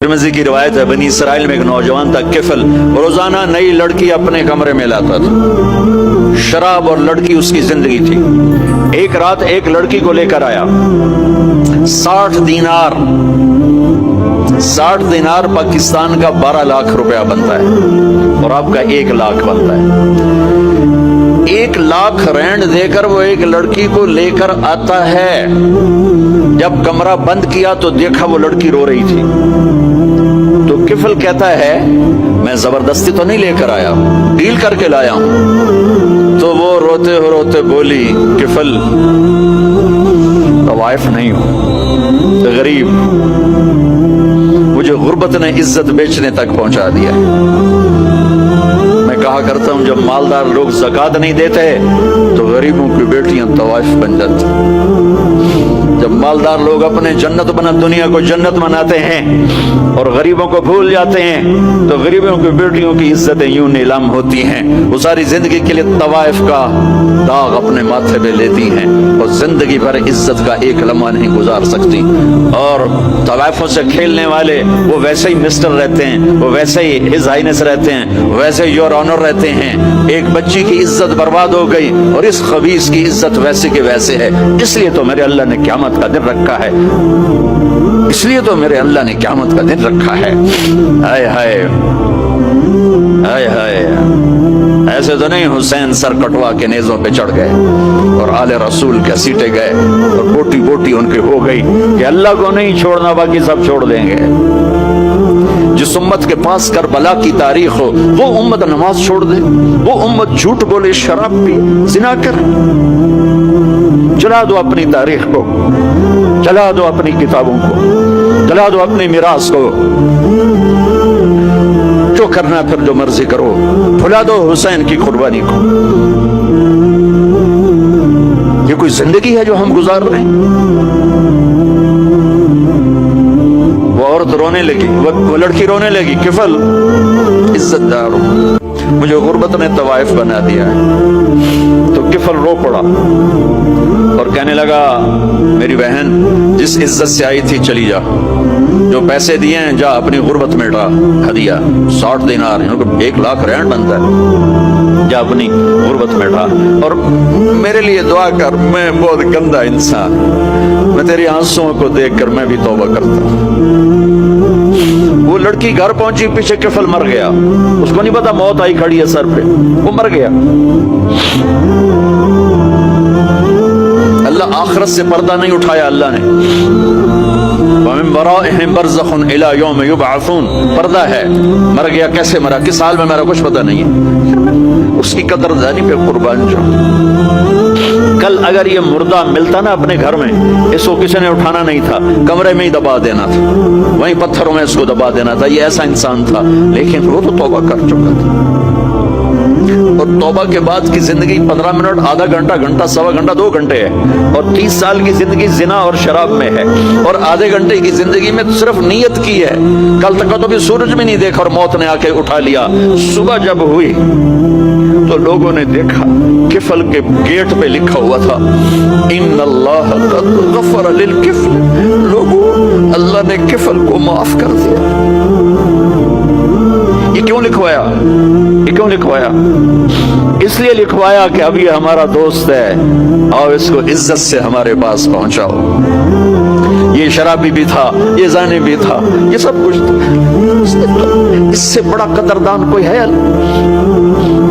Tirmidhi की रिवायत है, बनी इसराइल में एक नौजवान था किफल, रोजाना नई लड़की अपने कमरे में लाता था। शराब और लड़की उसकी जिंदगी थी। एक रात एक लड़की को लेकर आया। 60 दीनार, 60 दीनार पाकिस्तान का 12 लाख रुपया बनता है और आपका 1 लाख बनता है। 1 लाख रैंड देकर वो एक लड़की को लेकर आता है। जब कमरा बंद किया तो देखा वो लड़की रो रही थी। तो किफल कहता है मैं जबरदस्ती तो नहीं लेकर आया, डील करके लाया हूं। तो वो रोते रोते बोली, किफल वाइफ नहीं हूं, गरीब, मुझे गुर्बत ने इज्जत बेचने तक पहुंचा दिया। मैं कहा करता हूं जब मालदार लोग ज़कात नहीं देते तो गरीबों की बेटियां तवाइफ बन जाती। जब मालदार लोग अपने जन्नत बना दुनिया को जन्नत बनाते हैं और गरीबों को भूल जाते हैं तो गरीबों की बेटियों की इज्जतें यूं नीलाम होती हैं। वो सारी जिंदगी के लिए तवाइफ का दाग अपने माथे पे लेती हैं और जिंदगी भर इज्जत का एक लम्हा नहीं गुजार सकती। और तवाइफों से खेलने वाले वो वैसे ही मिस्टर रहते हैं, वो वैसे ही हिज हाइनेस रहते हैं, वैसे ही योर ऑनर रहते हैं। एक बच्ची की इज्जत बर्बाद हो गई और इस खबीस की इज्जत वैसे के वैसे है। इसलिए तो मेरे अल्लाह ने क़यामत का दिन रखा है, इसलिए तो मेरे अल्लाह ने क़यामत का दिन रखा है। हाय हाय हाय हाय, ऐसे तो नहीं हुसैन सर कटवा के नेज़ों पे चढ़ गए और आले रसूल के सीटे गए और बोटी बोटी उनकी हो गई कि अल्लाह को नहीं छोड़ना बाकी सब छोड़ देंगे। जिस उम्मत के पास करबला की तारीख हो वो उम्मत नमाज छोड़ दे, वो उम्मत झूठ बोले, शराब पी, जिना कर। जला दो अपनी तारीख को, जला दो अपनी किताबों को, जला दो अपनी मिरास को। जो करना फिर जो मर्जी करो, भुला दो हुसैन की कुर्बानी को। ये कोई जिंदगी है जो हम गुजार रहे हैं? वो औरत रोने लगी, वो लड़की रोने लगी, किफल इज्जतदार हो, मुझे गुर्बत ने तवाइफ बना दिया है। तो किफल रो पड़ा और कहने लगा, मेरी बहन जिस इज्जत से आई थी चली जा, जो पैसे दिए हैं जा अपनी गुर्बत में डा, हदिया 60 दिनार, 1 लाख रैंड बनता है, जा अपनी गुर्बत में डा और मेरे लिए दुआ कर। मैं बहुत गंदा इंसान, मैं तेरी आंसुओं को देखकर मैं भी तौबा करता हूं। वो लड़की घर पहुंची, पीछे किफल मर गया। उसको नहीं पता मौत आई खड़ी है सर पे, वो मर गया। अल्लाह आखिरत से पर्दा नहीं उठाया। अल्लाह ने वमिन वराइहिम बरज़खुन इला यौम युबअसून, पर्दा है। मर गया, कैसे मरा, किस हाल में मरा, कुछ पता नहीं है। उसकी कदरदानी पे कुर्बान जाओ। कल अगर ये मुर्दा मिलता ना अपने घर में, इसको किसी ने उठाना नहीं था, कमरे में ही दबा देना था, वहीं पत्थरों में इसको दबा देना था। ये ऐसा इंसान था, लेकिन वो तो तौबा कर चुका था। और तौबा के बाद की जिंदगी 15 मिनट, आधा घंटा, घंटा, सवा घंटा, 2 घंटे है। और 30 साल की जिंदगी जिना और शराब में है। और आधे घंटे की जिंदगी में सिर्फ नीयत की है। कल तक तो भी सूरज भी नहीं देखा और मौत ने आके उठा लिया। सुबह जब हुई तो लोगों ने देखा किफल के गेट पे लिखा हुआ था, इन्नल्लाह क़द गफ़र लिल किफ़ल। लोगों, अल्लाह ने किफल को माफ कर दिया। ये क्यों लिखवाया? ये क्यों लिखवाया? इसलिए लिखवाया कि अब ये हमारा दोस्त है और इसको इज्जत से हमारे पास पहुंचाओ। ये शराबी भी था, ये जाने भी था, ये सब कुछ था। इससे बड़ा कदरदान कोई है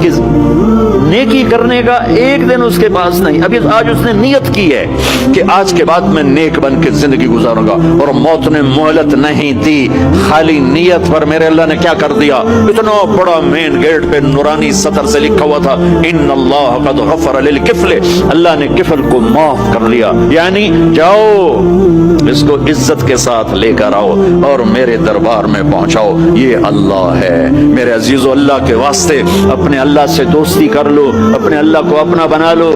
कि नेकी करने का एक दिन उसके पास नहीं। अभी आज उसने नियत की है कि आज के बाद मैं नेक बन के जिंदगी गुजारूंगा, और मौत ने मोहलत नहीं दी। खाली नियत पर मेरे अल्लाह ने क्या कर दिया, इतना बड़ा मेन गेट पे नूरानी सतर से लिखा हुआ था, इन्नल्लाह क़द गफ़र लिल किफ़ल। अल्लाह ने किफल को माफ कर लिया। यानी जाओ, इसको इज्जत के साथ लेकर आओ और मेरे दरबार में पहुंचाओ। ये अल्लाह है। मेरे अजीजों, अल्लाह के वास्ते अपने अल्लाह से दोस्ती कर लो, अपने अल्लाह को अपना बना लो।